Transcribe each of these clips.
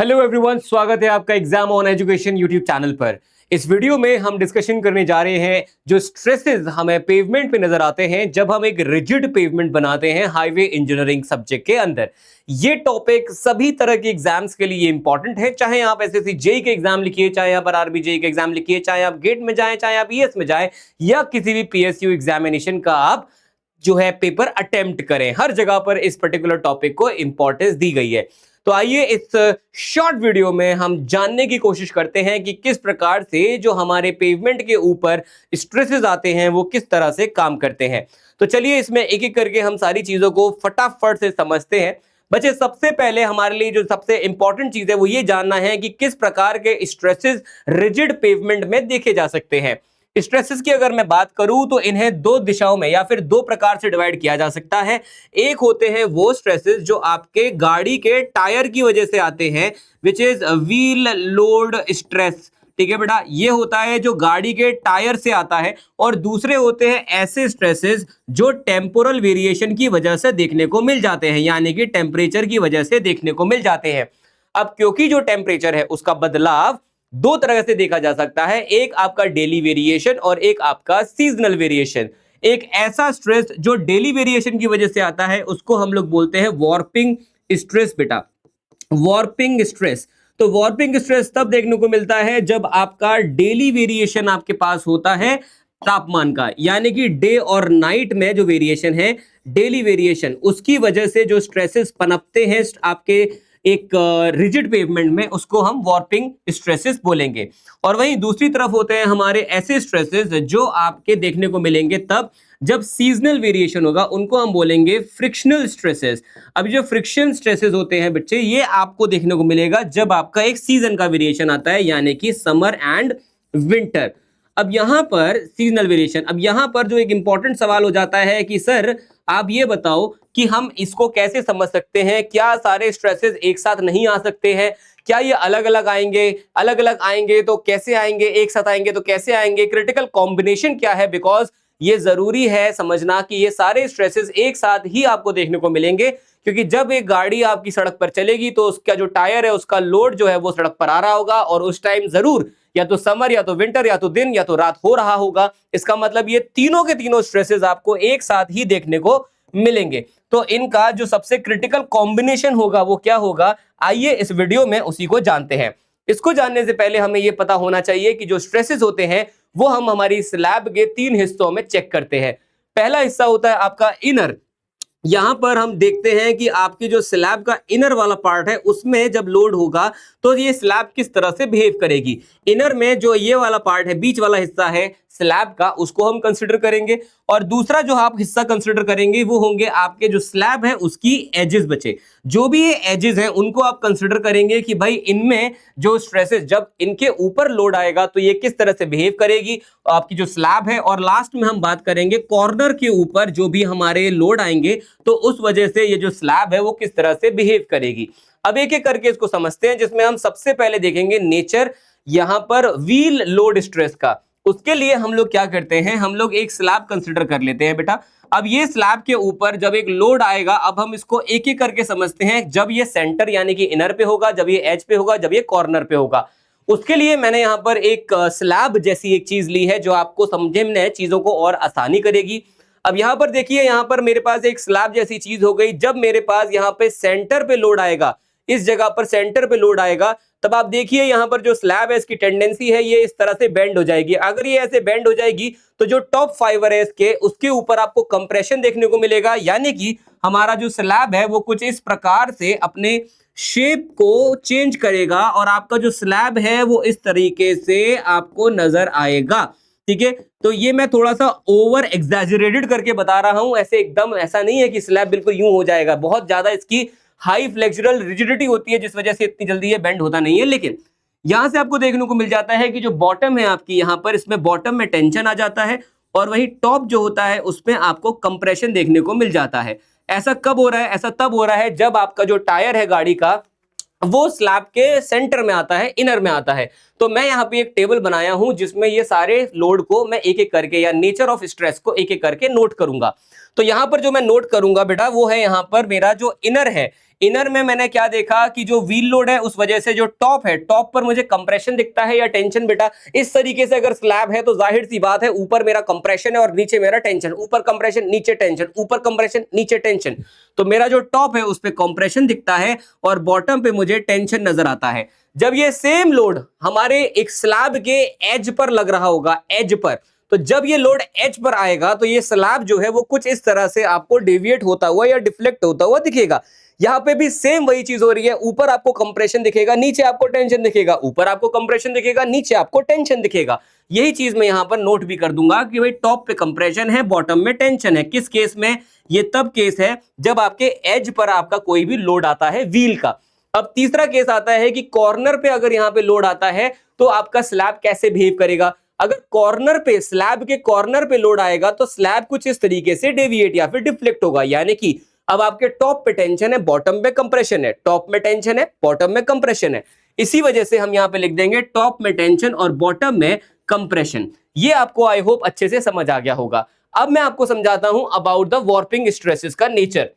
Hello everyone, स्वागत है आपका exam on education YouTube channel पर। इस वीडियो में हम डिस्कशन करने जा रहे हैं जो स्ट्रेसेस हमें पेवमेंट पे नजर आते हैं जब हम एक रिजिड पेवमेंट बनाते हैं हाईवे इंजीनियरिंग सब्जेक्ट के अंदर। ये टॉपिक सभी तरह के एग्जाम्स के लिए इंपॉर्टेंट है, चाहे आप एसएससी जेई के एग्जाम लिखिए, चाहे आप आरआरबी जेई के एग्जाम लिखिए, चाहे आप गेट में जाएं, चाहे आप ईएस में जाएं, या किसी भी पीएसयू एग्जामिनेशन का आप जो है पेपर अटेम्प्ट करें, हर जगह पर इस पर्टिकुलर टॉपिक को इंपॉर्टेंस दी गई है। तो आइए इस शॉर्ट वीडियो में हम जानने की कोशिश करते हैं कि किस प्रकार से जो हमारे पेवमेंट के ऊपर स्ट्रेसेस आते हैं वो किस तरह से काम करते हैं। तो चलिए इसमें एक एक करके हम सारी चीजों को फटाफट से समझते हैं। बच्चे, सबसे पहले हमारे लिए जो सबसे इंपॉर्टेंट चीज है वो ये जानना है कि किस प्रकार के स्ट्रेसेस रिजिड पेवमेंट में देखे जा सकते हैं। स्ट्रेसेस की अगर मैं बात करूं तो इन्हें दो दिशाओं में या फिर दो प्रकार से डिवाइड किया जा सकता है। एक होते हैं वो स्ट्रेसेस जो आपके गाड़ी के टायर की वजह से आते हैं, which is wheel load stress. ठीक है बेटा, ये होता है जो गाड़ी के टायर से आता है। और दूसरे होते हैं ऐसे स्ट्रेसेस जो टेम्पोरल वेरिएशन की वजह से देखने को मिल जाते हैं, यानी कि टेम्परेचर की वजह से देखने को मिल जाते हैं। अब क्योंकि जो टेम्परेचर है उसका बदलाव दो तरह से देखा जा सकता है, एक आपका डेली वेरिएशन और एक आपका सीजनल वेरिएशन। एक ऐसा स्ट्रेस जो डेली वेरिएशन की वजह से आता है उसको हम लोग बोलते हैं वॉर्पिंग स्ट्रेस। बेटा, वॉर्पिंग स्ट्रेस, तो वॉर्पिंग स्ट्रेस तब देखने को मिलता है जब आपका डेली वेरिएशन आपके पास होता है तापमान का, यानी कि डे और नाइट में जो वेरिएशन है, डेली वेरिएशन, उसकी वजह से जो स्ट्रेसेस पनपते हैं आपके एक रिजिड पेवमेंट में, उसको हम वॉर्पिंग स्ट्रेसेस बोलेंगे। और वहीं दूसरी तरफ होते हैं हमारे ऐसे स्ट्रेसेस जो आपके देखने को मिलेंगे तब जब सीजनल वेरिएशन होगा, उनको हम बोलेंगे फ्रिक्शनल स्ट्रेसेस। अब जो फ्रिक्शन स्ट्रेसेस होते हैं बच्चे, ये आपको देखने को मिलेगा जब आपका एक सीजन का वेरिएशन आता है, यानी कि समर एंड विंटर। अब यहां पर सीजनल वेरिएशन, अब यहां पर जो एक इंपॉर्टेंट सवाल हो जाता है कि सर आप ये बताओ कि हम इसको कैसे समझ सकते हैं, क्या सारे स्ट्रेसेस एक साथ नहीं आ सकते हैं, क्या ये अलग अलग आएंगे तो कैसे आएंगे, एक साथ आएंगे तो कैसे आएंगे, क्रिटिकल कॉम्बिनेशन क्या है। बिकॉज ये जरूरी है समझना कि ये सारे स्ट्रेसेस एक साथ ही आपको देखने को मिलेंगे, क्योंकि जब एक गाड़ी आपकी सड़क पर चलेगी तो उसका जो टायर है उसका लोड जो है वो सड़क पर आ रहा होगा, और उस टाइम जरूर या तो समर या तो विंटर या तो दिन या तो रात हो रहा होगा। इसका मतलब ये तीनों के तीनों स्ट्रेसेस आपको एक साथ ही देखने को मिलेंगे। तो इनका जो सबसे क्रिटिकल कॉम्बिनेशन होगा वो क्या होगा, आइए इस वीडियो में उसी को जानते हैं। इसको जानने से पहले हमें यह पता होना चाहिए कि जो स्ट्रेसेस होते हैं वो हम हमारी स्लैब के तीन हिस्सों में चेक करते हैं। पहला हिस्सा होता है आपका इनर। यहां पर हम देखते हैं कि आपकी जो स्लैब का इनर वाला पार्ट है उसमें जब लोड होगा तो ये स्लैब किस तरह से बिहेव करेगी। इनर में जो ये वाला पार्ट है, बीच वाला हिस्सा है स्लैब का, उसको हम कंसिडर करेंगे। और दूसरा जो आप हिस्सा कंसिडर करेंगे वो होंगे आपके जो स्लैब है उसकी एजेस। बचे जो भी ये एजेस हैं उनको आप कंसिडर करेंगे कि भाई इनमें जो स्ट्रेसेस जब इनके ऊपर लोड आएगा तो ये किस तरह से बिहेव करेगी आपकी जो स्लैब है। और लास्ट में हम बात करेंगे कॉर्नर के ऊपर जो भी हमारे लोड आएंगे तो उस वजह से ये जो स्लैब है वो किस तरह से बिहेव करेगी। अब एक एक करके इसको समझते हैं, जिसमें हम सबसे पहले देखेंगे नेचर यहां पर व्हील लोड स्ट्रेस का। उसके लिए हम लोग क्या करते हैं, हम लोग एक स्लैब कंसिडर कर लेते हैं बेटा। अब ये स्लैब के ऊपर जब एक लोड आएगा, अब हम इसको एक एक करके समझते हैं। जब ये सेंटर यानी कि इनर पे होगा, जब ये एज पे होगा, जब ये कॉर्नर पे होगा। उसके लिए मैंने यहाँ पर एक स्लैब जैसी एक चीज ली है जो आपको समझने में चीजों को और आसानी करेगी। अब यहाँ पर देखिए, यहाँ पर मेरे पास एक स्लैब जैसी चीज हो गई। जब मेरे पास यहाँ पे सेंटर पे लोड आएगा, इस जगह पर सेंटर पे लोड आएगा, तब आप देखिए यहाँ पर जो स्लैब है इसकी टेंडेंसी है ये इस तरह से बेंड हो जाएगी। अगर ये ऐसे बेंड हो जाएगी तो जो टॉप फाइबर है इसके, उसके ऊपर आपको कंप्रेशन देखने को मिलेगा, यानी कि हमारा जो स्लैब है वो कुछ इस प्रकार से अपने शेप को चेंज करेगा और आपका जो स्लैब है वो इस तरीके से आपको नजर आएगा। ठीक है, तो ये मैं थोड़ा सा ओवर एग्जैजरेटेड करके बता रहा हूं, ऐसे एकदम ऐसा नहीं है कि स्लैब बिल्कुल यूं हो जाएगा। बहुत ज्यादा इसकी हाई फ्लेक्सुरल रिजिडिटी होती है जिस वजह से इतनी जल्दी ये बेंड होता नहीं है। लेकिन यहां से आपको देखने को मिल जाता है कि जो बॉटम है आपकी यहां पर, इसमें बॉटम में टेंशन आ जाता है और वही टॉप जो होता है उसमें आपको कंप्रेशन देखने को मिल जाता है। ऐसा कब हो रहा है? ऐसा तब हो रहा है जब आपका जो टायर है गाड़ी का वो स्लैब के सेंटर में आता है, इनर में आता है। तो मैं यहाँ पे एक टेबल बनाया हूं जिसमें ये सारे लोड को मैं एक एक करके या नेचर ऑफ स्ट्रेस को एक एक करके नोट करूंगा। तो यहाँ पर जो मैं नोट करूंगा बेटा वो है यहाँ पर मेरा जो इनर है, इनर में मैंने क्या देखा कि जो व्हील लोड है उस वजह से जो टॉप है, टॉप पर मुझे कंप्रेशन दिखता है या टेंशन। बेटा इस तरीके से अगर स्लैब है तो जाहिर सी बात है ऊपर मेरा कंप्रेशन है और नीचे मेरा टेंशन, ऊपर कंप्रेशन नीचे टेंशन, ऊपर कंप्रेशन नीचे टेंशन। तो मेरा जो टॉप है उस पे कंप्रेशन दिखता है और बॉटम पे मुझे टेंशन नजर आता है। जब ये सेम लोड हमारे एक स्लैब के एज पर लग रहा होगा, एज पर, तो जब ये लोड एज पर आएगा तो ये स्लैब जो है वो कुछ इस तरह से आपको डेविएट होता हुआ या डिफ्लेक्ट होता हुआ दिखेगा। यहां पे भी सेम वही चीज हो रही है, ऊपर आपको कंप्रेशन दिखेगा, नीचे आपको टेंशन दिखेगा, ऊपर आपको कंप्रेशन दिखेगा, नीचे आपको टेंशन दिखेगा। यही चीज मैं यहां पर नोट भी कर दूंगा कि भाई टॉप पे कंप्रेशन है, बॉटम में टेंशन है। किस केस में? ये तब केस है जब आपके एज पर आपका कोई भी लोड आता है व्हील का। अब तीसरा केस आता है कि कॉर्नर पे अगर यहां पे लोड आता है तो आपका स्लैब कैसे बिहेव करेगा। अगर कॉर्नर पे, स्लैब के कॉर्नर पे लोड आएगा तो स्लैब कुछ इस तरीके से डेविएट या फिर डिफ्लेक्ट होगा। यानी कि अब आपके टॉप पे टेंशन है, बॉटम पे कंप्रेशन है, टॉप में टेंशन है, बॉटम में कंप्रेशन है। इसी वजह से हम यहां पे लिख देंगे टॉप में टेंशन और बॉटम में कंप्रेशन। ये आपको आई होप अच्छे से समझ आ गया होगा। अब मैं आपको समझाता हूं अबाउट द वार्पिंग स्ट्रेसेस का नेचर।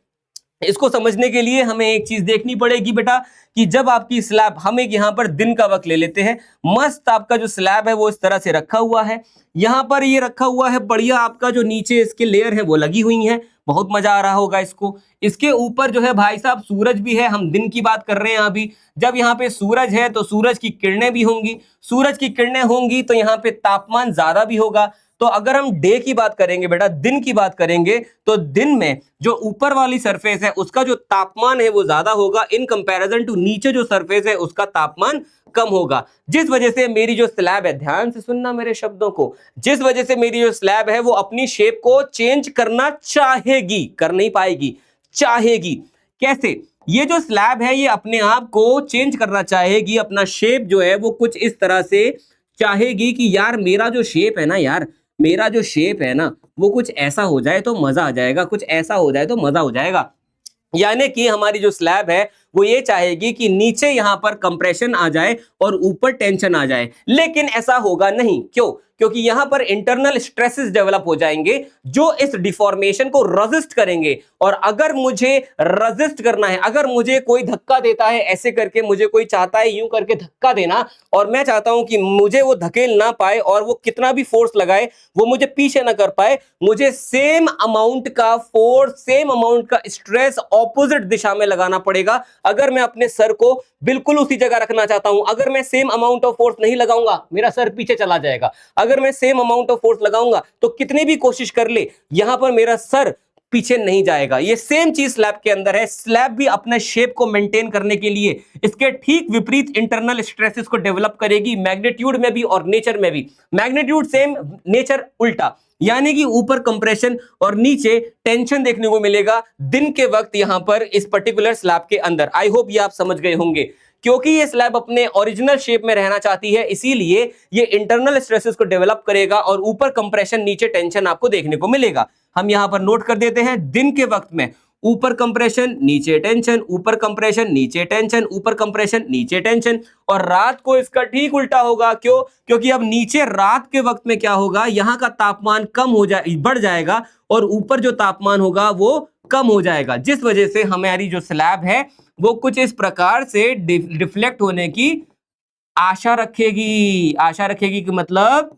इसको समझने के लिए हमें एक चीज देखनी पड़ेगी बेटा कि जब आपकी स्लैब, हम एक यहां पर दिन का वक्त ले लेते हैं, मस्त आपका जो स्लैब है वो इस तरह से रखा हुआ है, यहां पर ये रखा हुआ है बढ़िया, आपका जो नीचे इसके लेयर है वो लगी हुई है, बहुत मजा आ रहा होगा इसको। इसके ऊपर जो है भाई साहब सूरज भी है, हम दिन की बात कर रहे हैं अभी। जब यहाँ पे सूरज है तो सूरज की किरणें भी होंगी, सूरज की किरणें होंगी तो यहाँ पे तापमान ज्यादा भी होगा। तो अगर हम डे की बात करेंगे बेटा, दिन की बात करेंगे, तो दिन में जो ऊपर वाली सरफेस है उसका जो तापमान है वो ज्यादा होगा इन कंपैरिजन टू नीचे जो सरफेस है उसका तापमान कम होगा। जिस वजह से मेरी जो स्लैब है, ध्यान से सुनना मेरे शब्दों को, जिस वजह से मेरी जो स्लैब है वो अपनी शेप को चेंज करना चाहेगी, कर नहीं पाएगी, चाहेगी। कैसे? ये जो स्लैब है ये अपने आप को चेंज करना चाहेगी, अपना शेप जो है वो कुछ इस तरह से चाहेगी कि यार मेरा जो शेप है ना, यार मेरा जो शेप है ना वो कुछ ऐसा हो जाए तो मजा आ जाएगा, कुछ ऐसा हो जाए तो मजा हो जाएगा। यानी कि हमारी जो स्लैब है वो ये चाहेगी कि नीचे यहां पर कंप्रेशन आ जाए और ऊपर टेंशन आ जाए, लेकिन ऐसा होगा नहीं। क्यों? क्योंकि यहां पर इंटरनल स्ट्रेसेस डेवलप हो जाएंगे जो इस डिफॉर्मेशन को रेजिस्ट करेंगे। और अगर मुझे रेजिस्ट करना है, अगर मुझे कोई धक्का देता है ऐसे करके, मुझे कोई चाहता है यूं करके धक्का देना, और मैं चाहता हूं कि मुझे वो धकेल ना पाए और वो कितना भी फोर्स लगाए वो मुझे पीछे ना कर पाए, मुझे सेम अमाउंट का फोर्स, सेम अमाउंट का स्ट्रेस ऑपोजिट दिशा में लगाना पड़ेगा। अगर मैं अपने सर को बिल्कुल उसी जगह रखना चाहता हूं, अगर मैं सेम अमाउंट ऑफ फोर्स नहीं लगाऊंगा मेरा सर पीछे चला जाएगा। अगर मैं सेम अमाउंट ऑफ फोर्स लगाऊंगा तो कितनी भी कोशिश कर ले यहां पर मेरा सर पीछे नहीं जाएगा। ये सेम चीज स्लैब के अंदर है। स्लैब भी अपने शेप को मेंटेन करने के लिए इसके ठीक विपरीत इंटरनल स्ट्रेसेस को डेवलप करेगी, मैग्नीट्यूड में भी और नेचर में भी। मैग्नीट्यूड सेम, नेचर उल्टा, यानी कि ऊपर कंप्रेशन और नीचे टेंशन देखने को मिलेगा दिन के वक्त यहां पर इस पर्टिकुलर स्लैब के अंदर। आई होप ये आप समझ गए होंगे। क्योंकि ये स्लैब अपने ओरिजिनल शेप में रहना चाहती है इसीलिए ये इंटरनल स्ट्रेसेस को डेवलप करेगा और ऊपर कंप्रेशन नीचे टेंशन आपको देखने को मिलेगा। हम यहां पर नोट कर देते हैं, दिन के वक्त में ऊपर कंप्रेशन नीचे टेंशन, ऊपर कंप्रेशन नीचे टेंशन, ऊपर कंप्रेशन नीचे टेंशन। और रात को इसका ठीक उल्टा होगा। क्यों? क्योंकि अब नीचे रात के वक्त में क्या होगा, यहां का तापमान कम हो जाए, बढ़ जाएगा और ऊपर जो तापमान होगा वो कम हो जाएगा, जिस वजह से हमारी जो स्लैब है वो कुछ इस प्रकार से डिफ्लेक्ट होने की आशा रखेगी। आशा रखेगी कि मतलब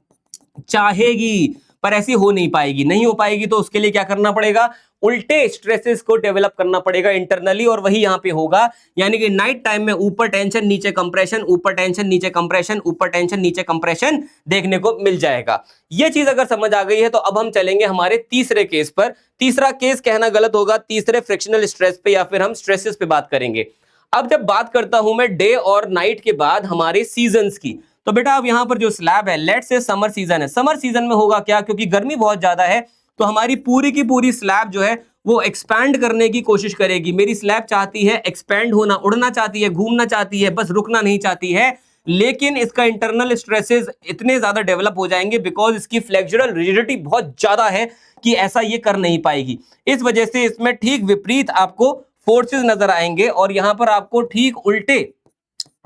चाहेगी, पर ऐसी हो नहीं पाएगी। नहीं हो पाएगी तो उसके लिए क्या करना पड़ेगा, उल्टे स्ट्रेसेस को डेवलप करना पड़ेगा इंटरनली, और वही यहां पे होगा। यानी कि नाइट टाइम में ऊपर टेंशन नीचे कंप्रेशन, ऊपर टेंशन नीचे कंप्रेशन, ऊपर टेंशन नीचे कंप्रेशन देखने को मिल जाएगा। ये चीज अगर समझ आ गई है तो अब हम चलेंगे हमारे तीसरे केस पर। तीसरा केस कहना गलत होगा, तीसरे फ्रिक्शनल स्ट्रेस पे या फिर हम स्ट्रेसेस पे बात करेंगे। अब जब बात करता हूं मैं डे और नाइट के बाद हमारे सीजन्स की, तो बेटा अब यहां पर जो स्लैब है, लेट्स से समर सीजन है, समर सीजन में होगा क्या, क्योंकि गर्मी बहुत ज्यादा है तो हमारी पूरी की पूरी स्लैब जो है वो एक्सपैंड करने की कोशिश करेगी। मेरी स्लैब चाहती है एक्सपैंड होना, उड़ना चाहती है, घूमना चाहती है, बस रुकना नहीं चाहती है। लेकिन इसका इंटरनल स्ट्रेसेस इतने ज्यादा डेवलप हो जाएंगे बिकॉज इसकी फ्लेक्सुरल रिजिडिटी बहुत ज्यादा है कि ऐसा ये कर नहीं पाएगी। इस वजह से इसमें ठीक विपरीत आपको फोर्सेस नजर आएंगे और यहां पर आपको ठीक उल्टे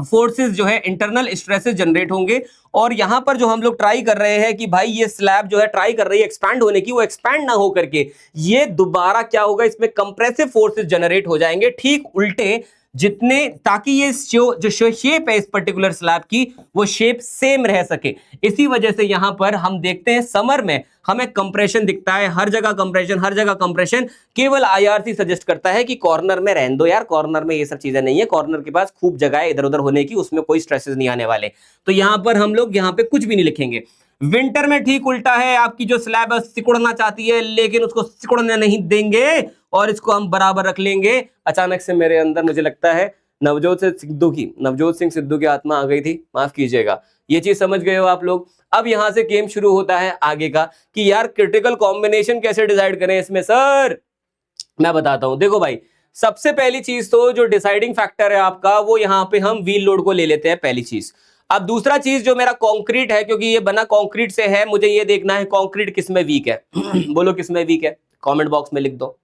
फोर्सेस जो है, इंटरनल स्ट्रेसेस जनरेट होंगे। और यहां पर जो हम लोग ट्राई कर रहे हैं कि भाई ये स्लैब जो है ट्राई कर रही है एक्सपैंड होने की, वो एक्सपैंड ना हो करके ये दोबारा क्या होगा, इसमें कंप्रेसिव फोर्सेस जनरेट हो जाएंगे, ठीक उल्टे जितने, ताकि ये जो शेप है इस पर्टिकुलर स्लैब की, वो शेप सेम रह सके। इसी वजह से यहां पर हम देखते हैं समर में हमें कंप्रेशन दिखता है, हर जगह कंप्रेशन, हर जगह कंप्रेशन। केवल आईआरसी सजेस्ट करता है कि कॉर्नर में रहने दो यार, कॉर्नर में ये सब चीजें नहीं है, कॉर्नर के पास खूब जगह है इधर उधर होने की, उसमें कोई स्ट्रेसेस नहीं आने वाले। तो यहां पर हम लोग यहां पे कुछ भी नहीं लिखेंगे। विंटर में ठीक उल्टा है, आपकी जो स्लैब है सिकुड़ना चाहती है, लेकिन उसको सिकुड़ने नहीं देंगे और इसको हम बराबर रख लेंगे। अचानक से मेरे अंदर मुझे लगता है नवजोत सिंह सिद्धू की आत्मा आ गई थी, माफ कीजिएगा। ये चीज समझ गए हो आप लोग। अब यहां से गेम शुरू होता है आगे का कि यार क्रिटिकल कॉम्बिनेशन कैसे डिसाइड करें इसमें सर। मैं बताता हूं, देखो भाई, सबसे पहली चीज तो जो डिसाइडिंग फैक्टर है आपका, वो यहां पे हम व्हील लोड को ले लेते हैं, पहली चीज। अब दूसरा चीज जो मेरा कंक्रीट है, क्योंकि ये बना कंक्रीट से है, मुझे ये देखना है कंक्रीट किसमें वीक है। बोलो किसमें वीक है, कमेंट बॉक्स में लिख दो।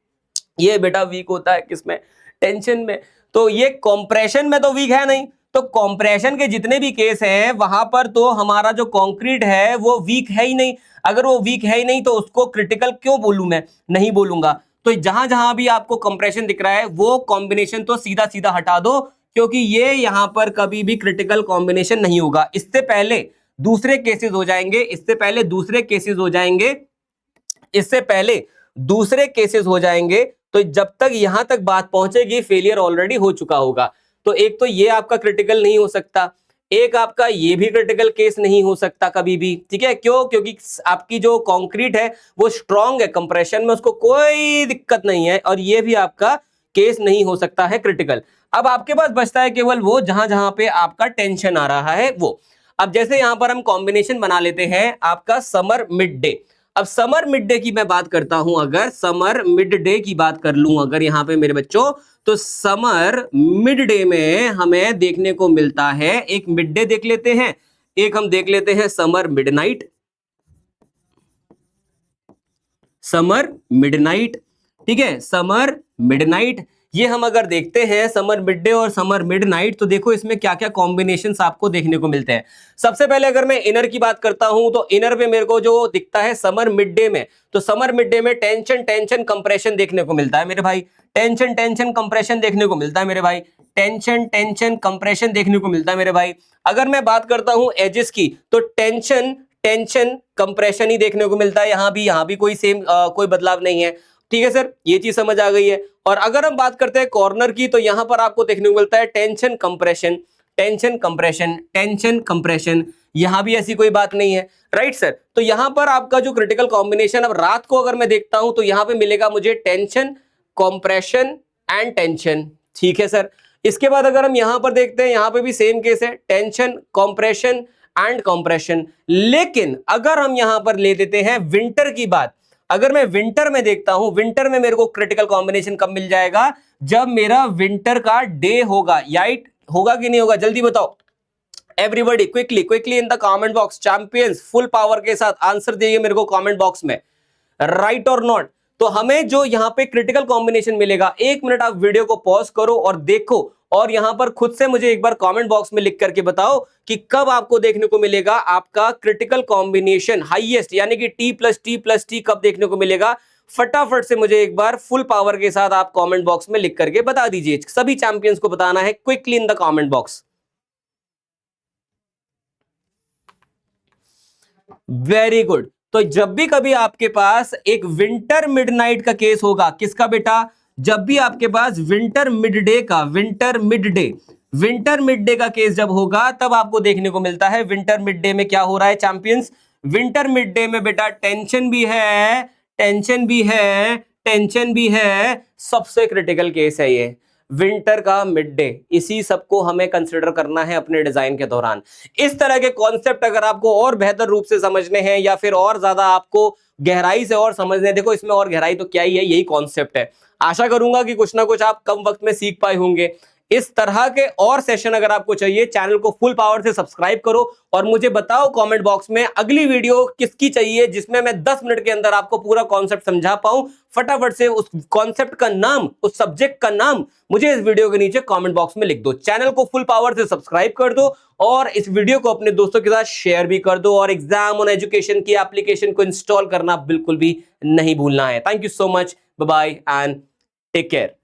ये बेटा वीक होता है किसमें, टेंशन में। तो ये कंप्रेशन में तो वीक है नहीं, तो कंप्रेशन के जितने भी केस हैं वहां पर तो हमारा जो कंक्रीट है वो वीक है ही नहीं। अगर वो वीक है ही नहीं तो उसको क्रिटिकल क्यों बोलूं मैं, नहीं बोलूंगा। तो जहां जहां भी आपको कंप्रेशन दिख रहा है वो कॉम्बिनेशन तो सीधा सीधा हटा दो, क्योंकि ये यहां पर कभी भी क्रिटिकल कॉम्बिनेशन नहीं होगा। इससे पहले दूसरे केसेस हो जाएंगे, इससे पहले दूसरे केसेस हो जाएंगे, इससे पहले दूसरे केसेस हो जाएंगे। तो जब तक यहां तक बात पहुंचेगी फेलियर ऑलरेडी हो चुका होगा। तो एक तो ये आपका क्रिटिकल नहीं हो सकता, एक आपका ये भी क्रिटिकल केस नहीं हो सकता कभी भी, ठीक है। क्यों? क्योंकि आपकी जो कंक्रीट है वो स्ट्रांग है, कंप्रेशन में उसको कोई दिक्कत नहीं है, और ये भी आपका केस नहीं हो सकता है क्रिटिकल। अब आपके पास बचता है केवल वो जहां जहां पे आपका टेंशन आ रहा है वो। अब जैसे यहां पर हम कॉम्बिनेशन बना लेते हैं आपका समर मिड डे। अब समर मिड डे की मैं बात करता हूं, अगर समर मिड डे की बात कर लूं अगर यहां पे मेरे बच्चों, तो समर मिड डे में हमें देखने को मिलता है, एक मिड डे देख लेते हैं, एक हम देख लेते हैं समर मिडनाइट। समर मिडनाइट, ठीक है, समर मिडनाइट। ये हम अगर देखते हैं समर मिड डे और समर मिडनाइट, तो देखो इसमें क्या क्या कॉम्बिनेशंस आपको देखने को मिलते हैं। सबसे पहले अगर मैं इनर की बात करता हूं, तो इनर पे मेरे को जो दिखता है समर मिड डे में, तो समर मिड डे में टेंशन टेंशन कंप्रेशन देखने को मिलता है मेरे भाई, टेंशन टेंशन कंप्रेशन देखने को मिलता है मेरे भाई, टेंशन टेंशन कंप्रेशन देखने को मिलता है मेरे भाई। अगर मैं बात करता हूं एजेस की, तो टेंशन टेंशन कंप्रेशन ही देखने को मिलता है, यहां भी कोई सेम कोई बदलाव नहीं है, ठीक है सर, ये चीज समझ आ गई है। और अगर हम बात करते हैं कॉर्नर की, तो यहां पर आपको देखने को मिलता है tension compression, tension compression, tension compression, यहां भी ऐसी कोई बात नहीं है, राइट सर। तो यहां पर आपका जो क्रिटिकल कॉम्बिनेशन, अब रात को अगर मैं देखता हूं तो यहां पे मिलेगा मुझे टेंशन कंप्रेशन एंड टेंशन, ठीक है सर। इसके बाद अगर हम यहां पर देखते हैं, यहां पे भी सेम केस है, टेंशन कंप्रेशन एंड कंप्रेशन। लेकिन अगर हम यहां पर ले देते हैं विंटर की बात, अगर मैं विंटर में देखता हूं, विंटर में मेरे को क्रिटिकल कॉम्बिनेशन कब मिल जाएगा, जब मेरा विंटर का डे होगा, राइट होगा कि नहीं होगा, जल्दी बताओ everybody, quickly quickly in the comment box, champions full power के साथ आंसर दीजिए मेरे को कमेंट बॉक्स में, राइट और नॉट। तो हमें जो यहां पे क्रिटिकल कॉम्बिनेशन मिलेगा, एक मिनट आप वीडियो को पॉज करो और देखो, और यहां पर खुद से मुझे एक बार कमेंट बॉक्स में लिख करके बताओ कि कब आपको देखने को मिलेगा आपका क्रिटिकल कॉम्बिनेशन हाईएस्ट, यानी कि T+T+T कब देखने को मिलेगा। फटाफट से मुझे एक बार फुल पावर के साथ आप कमेंट बॉक्स में लिख करके बता दीजिए, सभी चैंपियंस को बताना है quickly in the comment box. Very good. तो जब भी कभी आपके पास एक विंटर मिडनाइट का केस होगा, किसका बेटा, जब भी आपके पास विंटर मिड डे का, विंटर मिड डे का केस जब होगा, तब आपको देखने को मिलता है विंटर मिड डे में क्या हो रहा है चैंपियंस, विंटर मिड डे में बेटा टेंशन भी है, टेंशन भी है, टेंशन भी है, सबसे क्रिटिकल केस है ये विंटर का मिड डे। इसी सबको हमें कंसिडर करना है अपने डिजाइन के दौरान। इस तरह के कॉन्सेप्ट अगर आपको और बेहतर रूप से समझने हैं, या फिर और ज्यादा आपको गहराई से और समझने, देखो इसमें और गहराई तो क्या ही है, यही कॉन्सेप्ट है। आशा करूंगा कि कुछ ना कुछ आप कम वक्त में सीख पाए होंगे। इस तरह के और सेशन अगर आपको चाहिए, चैनल को फुल पावर से सब्सक्राइब करो और मुझे बताओ कमेंट बॉक्स में अगली वीडियो किसकी चाहिए जिसमें मैं 10 मिनट के अंदर आपको पूरा कॉन्सेप्ट समझा पाऊं। फटाफट से उस कॉन्सेप्ट का नाम, उस सब्जेक्ट का नाम मुझे इस वीडियो के नीचे कमेंट बॉक्स में लिख दो। चैनल को फुल पावर से सब्सक्राइब कर दो और इस वीडियो को अपने दोस्तों के साथ शेयर भी कर दो और एग्जाम ऑन एजुकेशन की एप्लीकेशन को इंस्टॉल करना बिल्कुल भी नहीं भूलना है। Thank you so much, bye bye and take care.